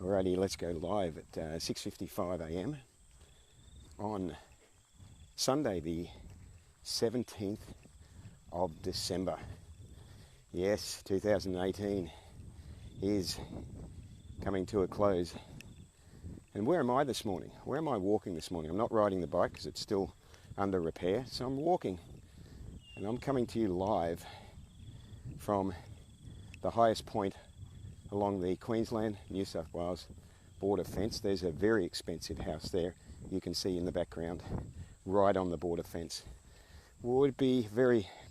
Alrighty, let's go live at 6:55 a.m. on Sunday the 17th of December. Yes, 2018 is coming to a close. And where am I this morning? Where am I walking this morning? I'm not riding the bike because it's still under repair, so I'm walking. And I'm coming to you live from the highest point along the Queensland-New South Wales border fence. There's a very expensive house there, you can see in the background, right on the border fence. Would be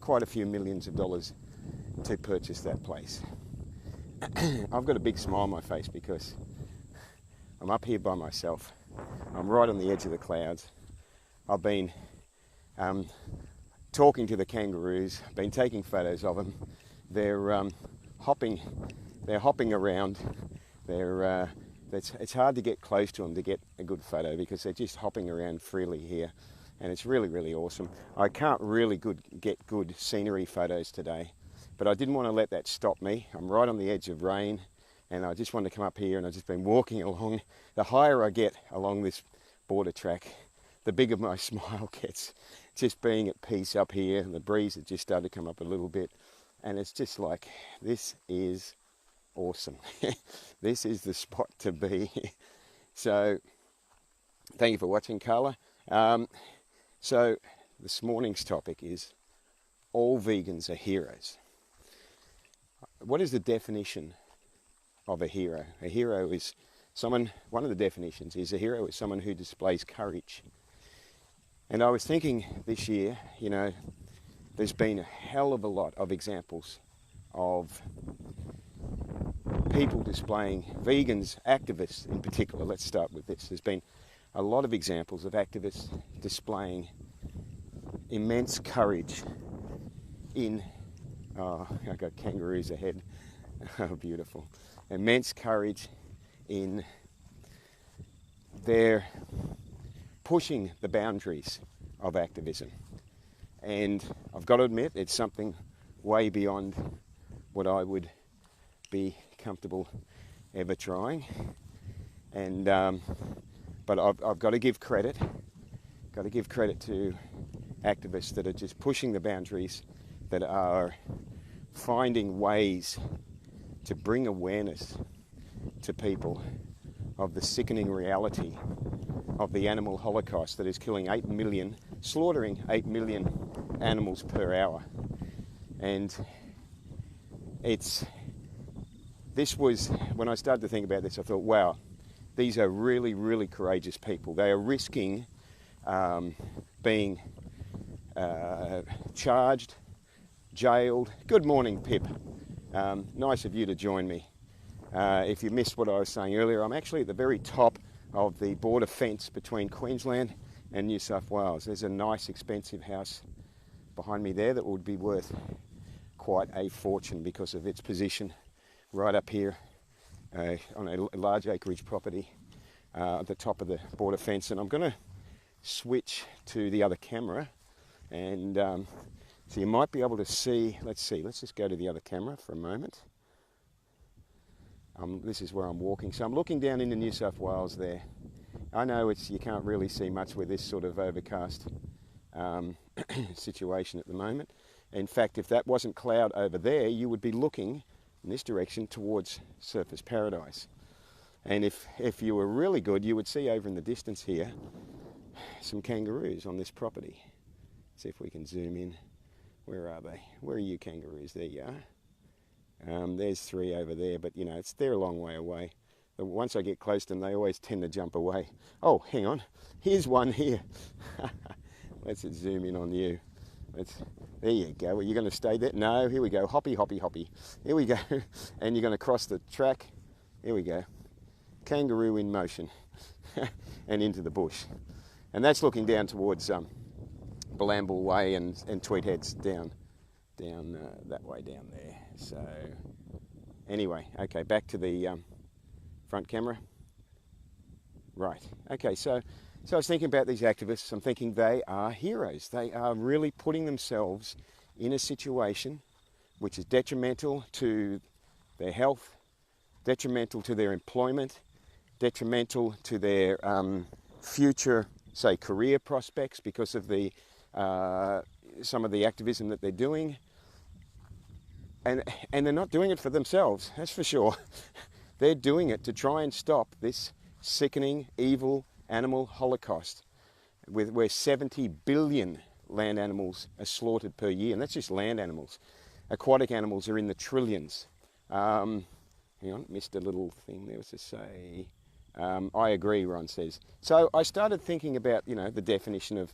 quite a few millions of dollars to purchase that place. I've got a big smile on my face because I'm up here by myself. I'm right on the edge of the clouds. I've been talking to the kangaroos, been taking photos of them. They're hopping around. It's hard to get close to them to get a good photo because they're just hopping around freely here, and it's really, really awesome. I can't really get good scenery photos today, but I didn't want to let that stop me. I'm right on the edge of rain, and I just wanted to come up here, and I've just been walking along. The higher I get along this border track, the bigger my smile gets. Just being at peace up here, and the breeze has just started to come up a little bit, and it's just like, this is awesome. This is the spot to be. So thank you for watching, Carla. So this morning's topic is all vegans are heroes. What is the definition of a hero? A hero is one of the definitions is a hero is someone who displays courage. And I was thinking this year, there's been a hell of a lot of examples of people displaying, vegans, activists in particular. Let's start with this. There's been a lot of examples of activists displaying immense courage in, I've got kangaroos ahead. Oh, beautiful. Immense courage in their pushing the boundaries of activism. And I've got to admit, it's something way beyond what I would be comfortable ever trying. And but I've got to give credit. Got to give credit to activists that are just pushing the boundaries, that are finding ways to bring awareness to people of the sickening reality of the animal holocaust that is killing 8 million, slaughtering 8 million animals per hour. And this was, when I started to think about this, I thought, wow, these are really, really courageous people. They are risking being charged, jailed. Good morning, Pip. Nice of you to join me. If you missed what I was saying earlier, I'm actually at the very top of the border fence between Queensland and New South Wales. There's a nice, expensive house behind me there that would be worth quite a fortune because of its position right up here on a large acreage property at the top of the border fence. And I'm going to switch to the other camera, and so you might be able to see. Let's just go to the other camera for a moment. This is where I'm walking, so I'm looking down into New South Wales there. I know you can't really see much with this sort of overcast situation at the moment. In fact, if that wasn't cloud over there, you would be looking in this direction towards Surfers Paradise. And if you were really good, you would see over in the distance here some kangaroos on this property. See if we can zoom in. Where are they? Where are you kangaroos? There you are. There's 3 over there, but they're a long way away. But once I get close to them, they always tend to jump away. Oh, hang on. Here's one here. Let's zoom in on you. There you go. Are you going to stay there? No, here we go. Hoppy, hoppy, hoppy. Here we go. And you're going to cross the track. Here we go. Kangaroo in motion. And into the bush. And that's looking down towards Bolman Way and Tweed Heads down that way down there. So anyway, okay, back to the front camera. Right. Okay, so I was thinking about these activists. I'm thinking they are heroes. They are really putting themselves in a situation which is detrimental to their health, detrimental to their employment, detrimental to their future, say, career prospects because of the some of the activism that they're doing. And they're not doing it for themselves, that's for sure. They're doing it to try and stop this sickening, evil animal holocaust where 70 billion land animals are slaughtered per year, and that's just land animals. Aquatic animals are in the trillions. Hang on, missed a little thing there was to say. I agree, Ron says. So I started thinking about, you know, the definition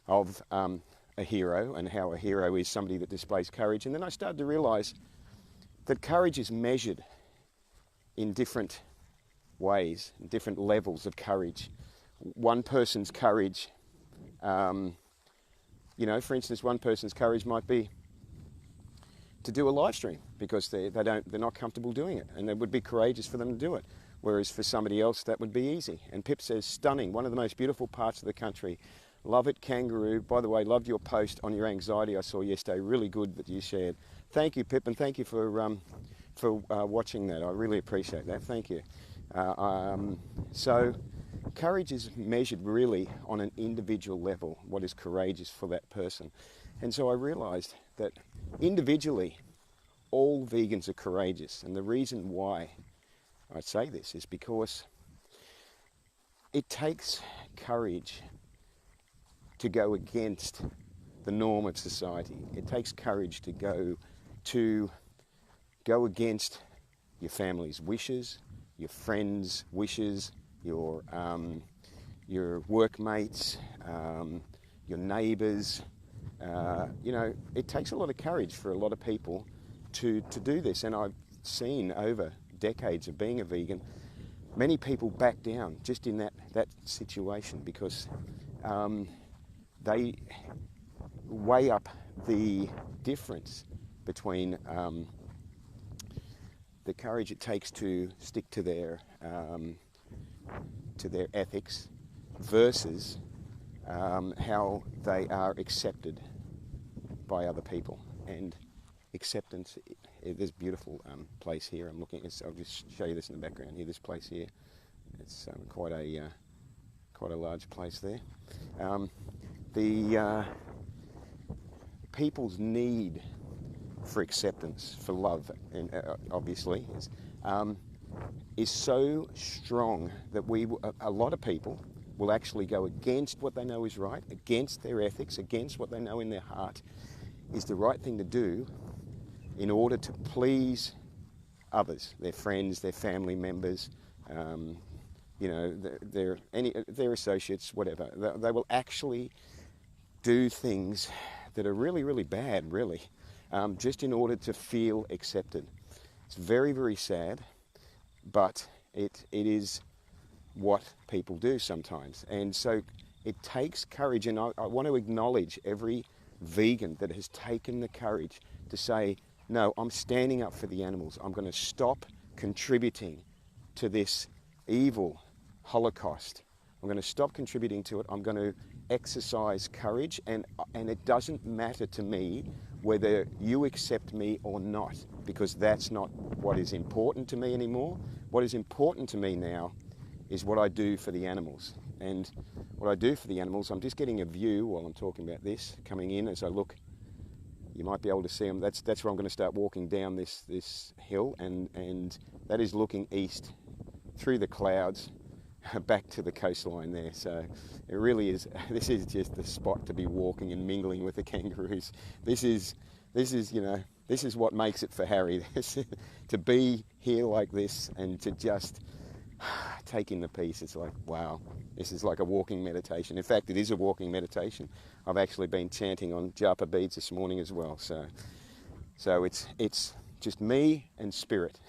of a hero and how a hero is somebody that displays courage. And then I started to realise that courage is measured in different ways, different levels of courage. One person's courage, you know, for instance, one person's courage might be to do a live stream because they're not comfortable doing it, and it would be courageous for them to do it. Whereas for somebody else, that would be easy. And Pip says, stunning, one of the most beautiful parts of the country. Love it, kangaroo. By the way, loved your post on your anxiety I saw yesterday. Really good that you shared. Thank you, Pip, and thank you for watching that. I really appreciate that. Thank you. So courage is measured really on an individual level, what is courageous for that person. And so I realised that individually, all vegans are courageous. And the reason why I say this is because it takes courage to go against the norm of society. It takes courage to go against your family's wishes, your friends' wishes, your workmates, your neighbours. You know, it takes a lot of courage for a lot of people to do this. And I've seen over decades of being a vegan, many people back down just in that situation because they weigh up the difference between the courage it takes to stick to their ethics versus how they are accepted by other people. And acceptance, there's a beautiful place here. I'm looking. I'll just show you this in the background here. This place here, it's quite a large place there. The people's need for acceptance, for love, and obviously is so strong that a lot of people will actually go against what they know is right, against their ethics, against what they know in their heart is the right thing to do in order to please others, their friends, their family members, you know, their associates, whatever. They will actually do things that are really, really bad, really, just in order to feel accepted. It's very, very sad, but it is what people do sometimes. And so it takes courage, and I want to acknowledge every vegan that has taken the courage to say, no, I'm standing up for the animals. I'm going to stop contributing to this evil Holocaust. I'm going to stop contributing to it. I'm going to exercise courage, and it doesn't matter to me whether you accept me or not, because that's not what is important to me anymore. What is important to me now is what I do for the animals. And what I do for the animals, I'm just getting a view while I'm talking about this, coming in as I look. You might be able to see them. That's where I'm going to start walking down this hill, and that is looking east through the clouds back to the coastline there. So it really is, this is just the spot to be walking and mingling with the kangaroos. This is you know, this is what makes it for Harry. To be here like this and to just take in the peace. It's like, wow, this is like a walking meditation. In fact, it is a walking meditation. I've actually been chanting on japa beads this morning as well. So it's just me and spirit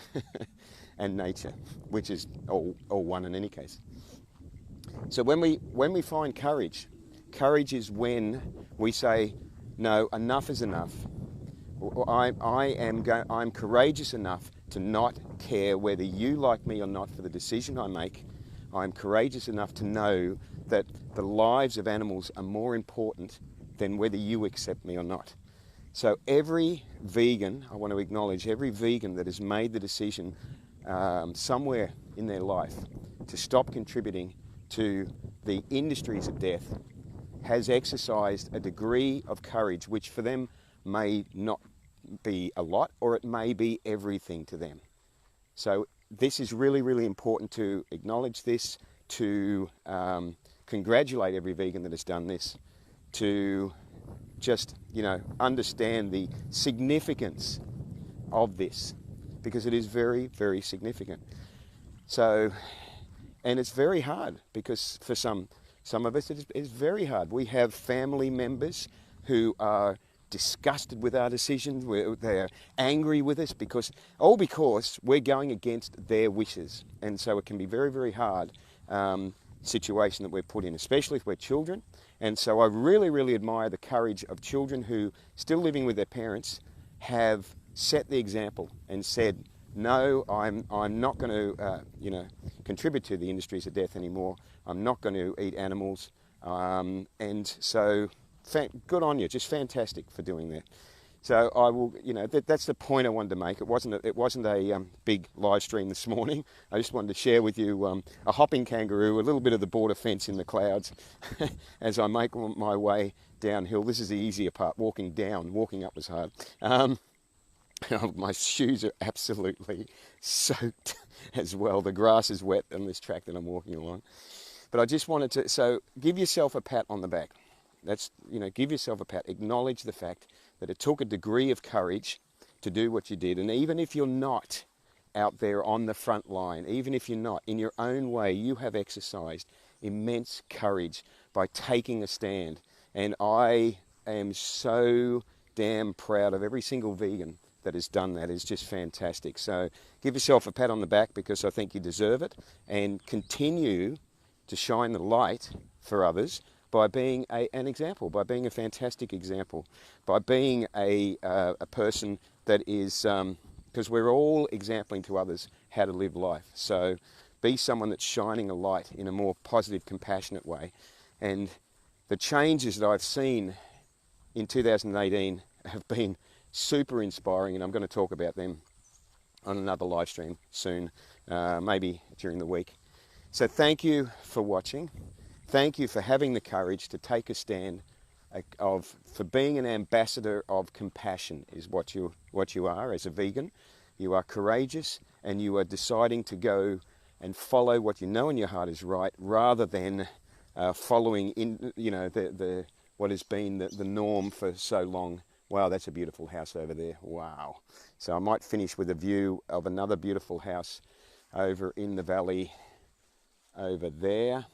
and nature, which is all one in any case. So when we find courage is when we say, no, enough is enough. I'm courageous enough to not care whether you like me or not for the decision I make. I'm courageous enough to know that the lives of animals are more important than whether you accept me or not. So every vegan, I want to acknowledge every vegan that has made the decision somewhere in their life to stop contributing to the industries of death has exercised a degree of courage which for them may not be a lot, or it may be everything to them. So this is really, really important to acknowledge this, to congratulate every vegan that has done this, to just, understand the significance of this, because it is very, very significant. So, and it's very hard, because for some of us it is very hard. We have family members who are disgusted with our decisions. They're angry with us because we're going against their wishes. And so it can be very, very hard situation that we're put in, especially if we're children. And so I really, really admire the courage of children who, still living with their parents, have set the example and said, no, I'm not going to contribute to the industries of death anymore. I'm not going to eat animals. And so good on you, just fantastic for doing that. So I will, that's the point I wanted to make. It wasn't a big live stream this morning. I just wanted to share with you a hopping kangaroo, a little bit of the border fence in the clouds as I make my way downhill. This is the easier part, walking down. Walking up was hard. My shoes are absolutely soaked as well. The grass is wet on this track that I'm walking along. But I just wanted to, so give yourself a pat on the back. That's, give yourself a pat. Acknowledge the fact that it took a degree of courage to do what you did. And even if you're not out there on the front line, even if you're not, in your own way, you have exercised immense courage by taking a stand. And I am so damn proud of every single vegan that has done that. It's just fantastic. So give yourself a pat on the back, because I think you deserve it, and continue to shine the light for others by being an example, by being a fantastic example, by being a person that is, because we're all exempling to others how to live life. So be someone that's shining a light in a more positive, compassionate way. And the changes that I've seen in 2018 have been super inspiring, and I'm going to talk about them on another live stream soon, maybe during the week. So thank you for watching. Thank you for having the courage to take a stand, for being an ambassador of compassion is what you are as a vegan. You are courageous, and you are deciding to go and follow what you know in your heart is right, rather than following what has been the norm for so long. Wow, that's a beautiful house over there. Wow. So I might finish with a view of another beautiful house over in the valley over there.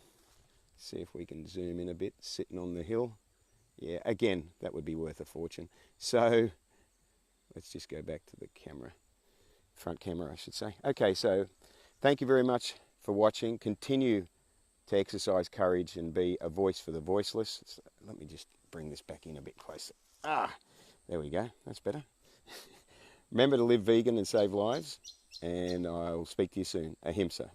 See if we can zoom in a bit, sitting on the hill. Yeah, again, that would be worth a fortune. So let's just go back to the camera, front camera, I should say. Okay, so thank you very much for watching. Continue to exercise courage and be a voice for the voiceless. So let me just bring this back in a bit closer. There we go, that's better. Remember to live vegan and save lives, and I'll speak to you soon. Ahimsa.